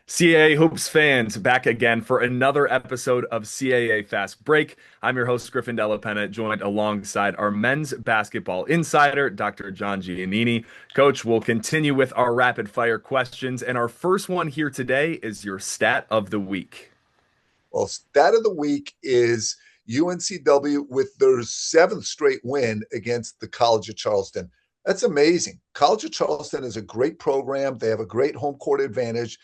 CAA Hoops fans, back again for another episode of CAA Fast Break. I'm your host, Griffin Della, joined alongside our men's basketball insider, Dr. John Giannini. Coach, we'll continue with our rapid fire questions, and our first one here today is your stat of the week. Well, stat of the week is UNCW with their seventh straight win against the College of Charleston. That's amazing. College of Charleston is a great program. They have a great home court advantage.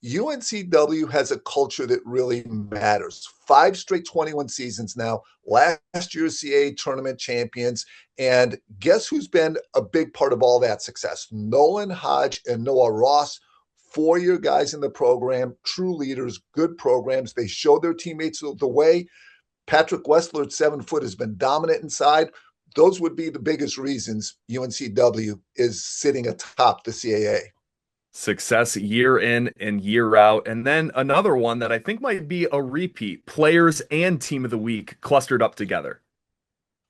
UNCW has a culture that really matters. Five straight 21 seasons now. Last year's CAA tournament champions. And guess who's been a big part of all that success? Nolan Hodge and Noah Ross, four-year guys in the program, true leaders, good programs. They show their teammates the way. Patrick Wessler at 7 foot has been dominant inside. Those would be the biggest reasons UNCW is sitting atop the CAA. Success year in and year out. And then another one that I think might be a repeat, players and team of the week clustered up together.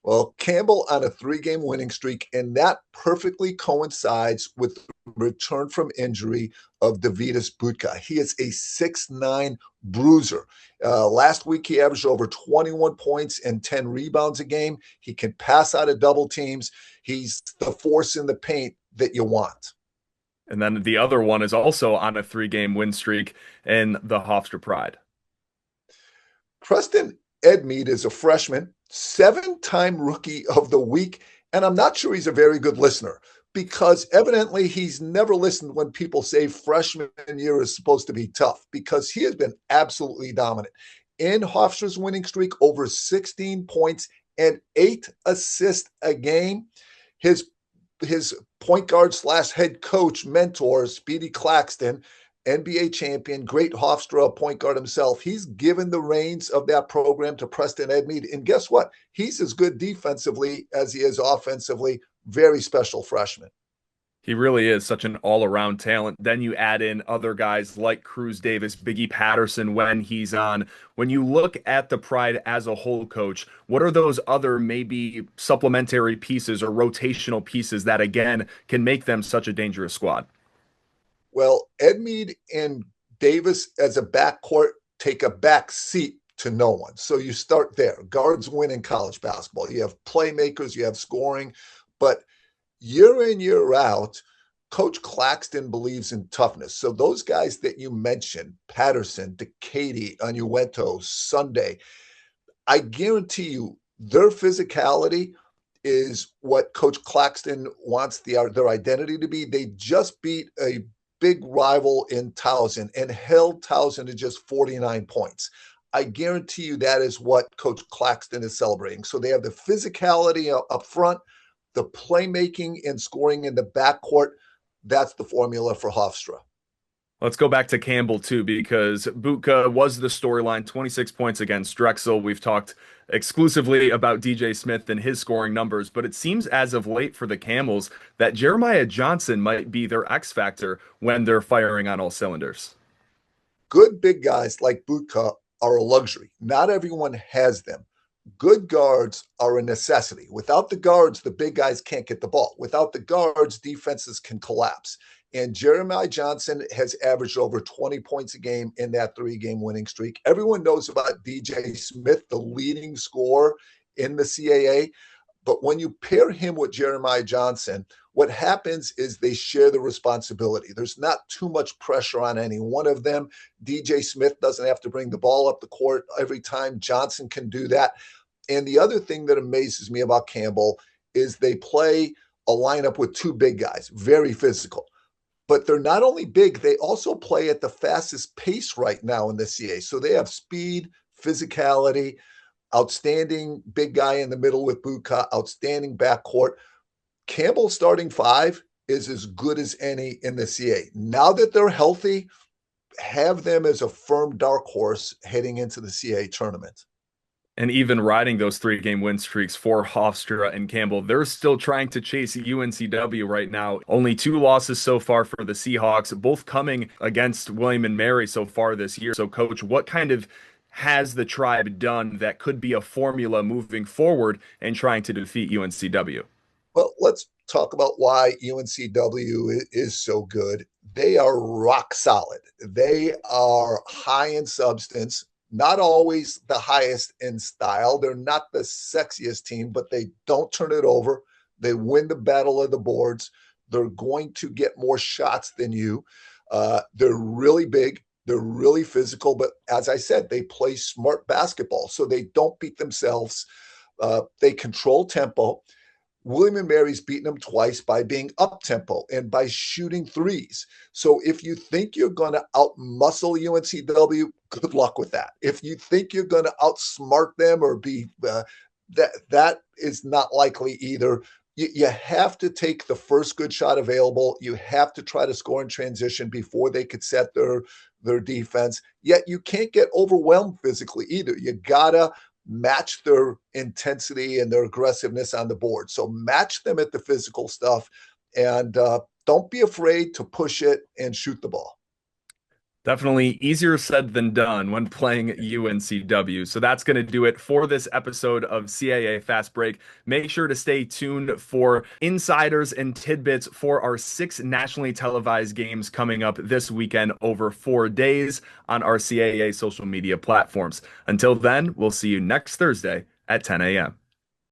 Well, Campbell on a 3-game winning streak, and that perfectly coincides with the return from injury of Davidas Budka. He is a 6'9" bruiser. Last week, he averaged over 21 points and 10 rebounds a game. He can pass out of double teams. He's the force in the paint that you want. And then the other one is also on a 3-game win streak in the Hofstra Pride. Preston Edmeade is a freshman, 7-time rookie of the week, and I'm not sure he's a very good listener because evidently he's never listened when people say freshman year is supposed to be tough because he has been absolutely dominant. In Hofstra's winning streak, over 16 points and 8 assists a game. His point guard / head coach mentor, Speedy Claxton, NBA champion, great Hofstra point guard himself. He's given the reins of that program to Preston Edmeade. And guess what? He's as good defensively as he is offensively. Very special freshman. He really is such an all-around talent. Then you add in other guys like Cruz Davis, Biggie Patterson when he's on. When you look at the Pride as a whole, coach, what are those other maybe supplementary pieces or rotational pieces that, again, can make them such a dangerous squad? Well, Edmeade and Davis as a backcourt take a back seat to no one. So you start there. Guards win in college basketball. You have playmakers, you have scoring, but year in, year out, Coach Claxton believes in toughness. So those guys that you mentioned, Patterson, Decady, Anuento, Sunday, I guarantee you their physicality is what Coach Claxton wants their identity to be. They just beat a big rival in Towson and held Towson to just 49 points. I guarantee you that is what Coach Claxton is celebrating. So they have the physicality up front, the playmaking and scoring in the backcourt. That's the formula for Hofstra. Let's go back to Campbell too, because Butka was the storyline, 26 points against Drexel. We've talked exclusively about DJ Smith and his scoring numbers, but it seems as of late for the Camels that Jeremiah Johnson might be their X factor when they're firing on all cylinders. Good big guys like Butka are a luxury. Not everyone has them. Good guards are a necessity. Without the guards, the big guys can't get the ball. Without the guards, defenses can collapse. And Jeremiah Johnson has averaged over 20 points a game in that 3-game winning streak. Everyone knows about DJ Smith, the leading scorer in the CAA. But when you pair him with Jeremiah Johnson, what happens is they share the responsibility. There's not too much pressure on any one of them. DJ Smith doesn't have to bring the ball up the court every time. Johnson can do that. And the other thing that amazes me about Campbell is they play a lineup with 2 big guys, very physical. But they're not only big, they also play at the fastest pace right now in the CA. So they have speed, physicality, outstanding big guy in the middle with Butka, outstanding backcourt. Campbell starting 5 is as good as any in the CA. Now that they're healthy, have them as a firm dark horse heading into the CA tournament. And even riding those 3-game win streaks for Hofstra and Campbell, they're still trying to chase UNCW right now. Only 2 losses so far for the Seahawks, both coming against William and Mary so far this year. So, Coach, what kind of has the Tribe done that could be a formula moving forward and trying to defeat UNCW? Well, let's talk about why UNCW is so good. they are rock solid. They are high in substance, not always the highest in style. They're not the sexiest team, but they don't turn it over. They win the battle of the boards. They're going to get more shots than you. They're really big. They're really physical. But as I said, they play smart basketball, so they don't beat themselves. They control tempo. William and Mary's beaten them twice by being up tempo and by shooting threes. So if you think you're going to outmuscle UNCW, good luck with that. If you think you're going to outsmart them or be that is not likely either. You have to take the first good shot available. You have to try to score in transition before they could set their defense. Yet you can't get overwhelmed physically either. You gotta match their intensity and their aggressiveness on the board. So match them at the physical stuff, and don't be afraid to push it and shoot the ball. Definitely easier said than done when playing UNCW. So that's going to do it for this episode of CAA Fast Break. Make sure to stay tuned for insiders and tidbits for our 6 nationally televised games coming up this weekend over 4 days on our CAA social media platforms. Until then, we'll see you next Thursday at 10 a.m.